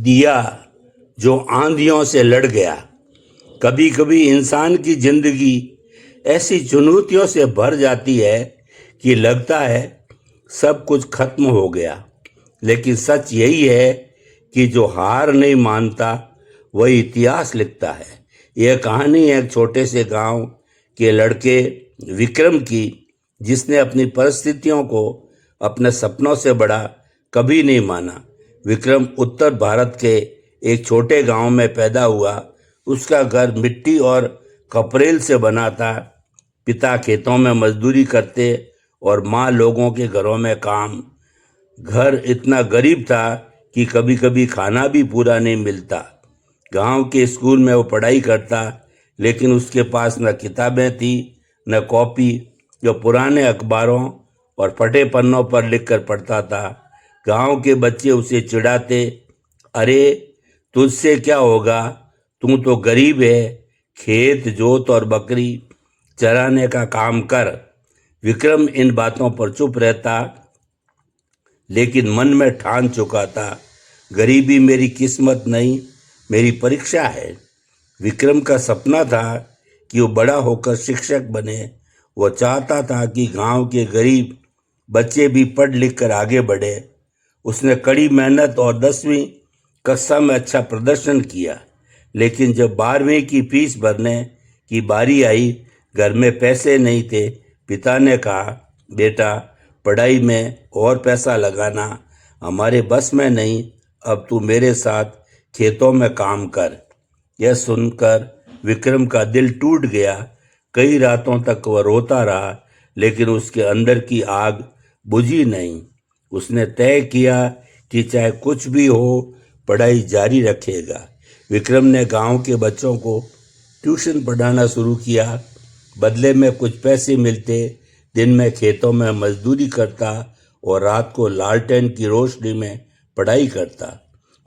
दिया जो आंधियों से लड़ गया। कभी कभी इंसान की जिंदगी ऐसी चुनौतियों से भर जाती है कि लगता है सब कुछ खत्म हो गया, लेकिन सच यही है कि जो हार नहीं मानता वही इतिहास लिखता है। यह कहानी है एक छोटे से गांव के लड़के विक्रम की, जिसने अपनी परिस्थितियों को अपने सपनों से बड़ा कभी नहीं माना। विक्रम उत्तर भारत के एक छोटे गांव में पैदा हुआ। उसका घर मिट्टी और खपरेल से बना था। पिता खेतों में मजदूरी करते और माँ लोगों के घरों में काम। घर इतना गरीब था कि कभी कभी खाना भी पूरा नहीं मिलता। गांव के स्कूल में वो पढ़ाई करता, लेकिन उसके पास न किताबें थी न कॉपी, जो पुराने अखबारों और फटे पन्नों पर लिखकर पढ़ता था। गांव के बच्चे उसे चिढ़ाते, अरे तुझसे क्या होगा, तू तो गरीब है, खेत जोत और बकरी चराने का काम कर। विक्रम इन बातों पर चुप रहता, लेकिन मन में ठान चुका था, गरीबी मेरी किस्मत नहीं, मेरी परीक्षा है। विक्रम का सपना था कि वो बड़ा होकर शिक्षक बने। वो चाहता था कि गांव के गरीब बच्चे भी पढ़ लिख कर आगे बढ़े। उसने कड़ी मेहनत और 10वीं कक्षा में अच्छा प्रदर्शन किया, लेकिन जब 12वीं की फीस भरने की बारी आई, घर में पैसे नहीं थे। पिता ने कहा, बेटा पढ़ाई में और पैसा लगाना हमारे बस में नहीं, अब तू मेरे साथ खेतों में काम कर। यह सुनकर विक्रम का दिल टूट गया। कई रातों तक वह रोता रहा, लेकिन उसके अंदर की आग बुझी नहीं। उसने तय किया कि चाहे कुछ भी हो, पढ़ाई जारी रखेगा। विक्रम ने गांव के बच्चों को ट्यूशन पढ़ाना शुरू किया। बदले में कुछ पैसे मिलते। दिन में खेतों में मजदूरी करता और रात को लालटेन की रोशनी में पढ़ाई करता।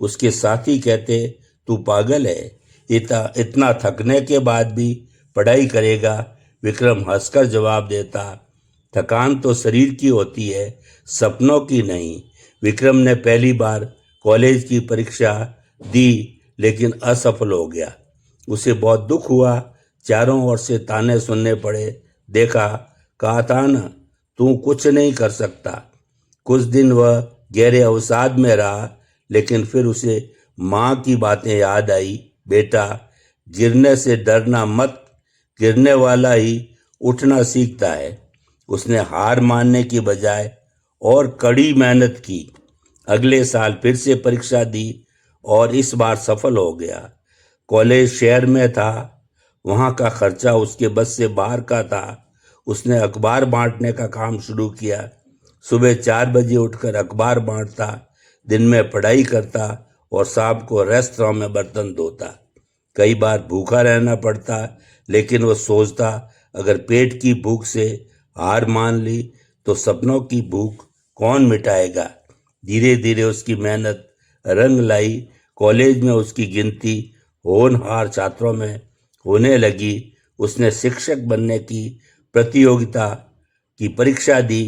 उसके साथी कहते, तू पागल है, इतना थकने के बाद भी पढ़ाई करेगा। विक्रम हंसकर जवाब देता, थकान तो शरीर की होती है, सपनों की नहीं। विक्रम ने पहली बार कॉलेज की परीक्षा दी, लेकिन असफल हो गया। उसे बहुत दुख हुआ। चारों ओर से ताने सुनने पड़े। देखा, कहा था ना, तू कुछ नहीं कर सकता। कुछ दिन वह गहरे अवसाद में रहा, लेकिन फिर उसे माँ की बातें याद आई। बेटा, गिरने से डरना मत, गिरने वाला ही उठना सीखता है। उसने हार मानने की बजाय और कड़ी मेहनत की। अगले साल फिर से परीक्षा दी और इस बार सफल हो गया। कॉलेज शहर में था, वहाँ का खर्चा उसके बस से बाहर का था। उसने अखबार बांटने का काम शुरू किया। सुबह 4 बजे उठकर अखबार बांटता, दिन में पढ़ाई करता और शाम को रेस्तरां में बर्तन धोता। कई बार भूखा रहना पड़ता, लेकिन वो सोचता, अगर पेट की भूख से हार मान ली तो सपनों की भूख कौन मिटाएगा। धीरे धीरे उसकी मेहनत रंग लाई। कॉलेज में उसकी गिनती होनहार छात्रों में होने लगी। उसने शिक्षक बनने की प्रतियोगिता की परीक्षा दी।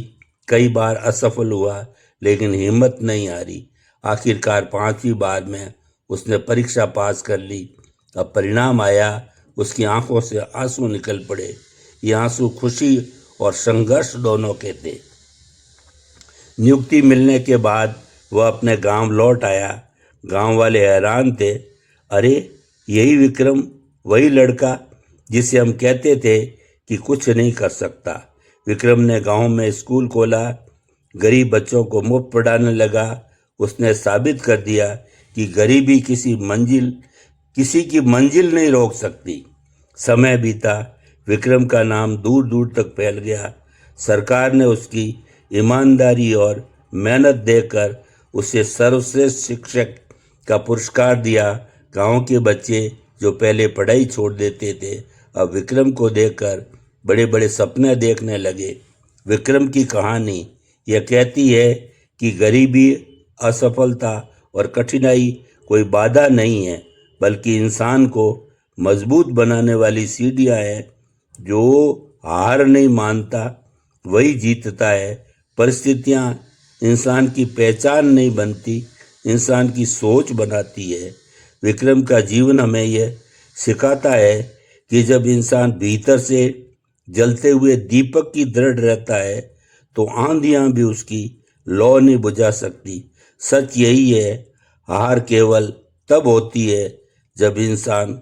कई बार असफल हुआ, लेकिन हिम्मत नहीं हारी। आखिरकार 5वीं बार में उसने परीक्षा पास कर ली। अब परिणाम आया, उसकी आंखों से आंसू निकल पड़े। ये आंसू खुशी और संघर्ष दोनों के थे। नियुक्ति मिलने के बाद वह अपने गांव लौट आया। गांव वाले हैरान थे, अरे यही विक्रम, वही लड़का जिसे हम कहते थे कि कुछ नहीं कर सकता। विक्रम ने गांव में स्कूल खोला, गरीब बच्चों को मुफ्त पढ़ाने लगा। उसने साबित कर दिया कि गरीबी किसी की मंजिल नहीं रोक सकती। समय बीता, विक्रम का नाम दूर दूर तक फैल गया। सरकार ने उसकी ईमानदारी और मेहनत देकर उसे सर्वश्रेष्ठ शिक्षक का पुरस्कार दिया। गांव के बच्चे जो पहले पढ़ाई छोड़ देते थे, अब विक्रम को देखकर बड़े बड़े सपने देखने लगे। विक्रम की कहानी यह कहती है कि गरीबी, असफलता और कठिनाई कोई बाधा नहीं है, बल्कि इंसान को मजबूत बनाने वाली सीढ़ियाँ हैं। जो हार नहीं मानता वही जीतता है। परिस्थितियाँ इंसान की पहचान नहीं बनती, इंसान की सोच बनाती है। विक्रम का जीवन हमें यह सिखाता है कि जब इंसान भीतर से जलते हुए दीपक की दृढ़ रहता है तो आंधियां भी उसकी लौ नहीं बुझा सकती। सच यही है, हार केवल तब होती है जब इंसान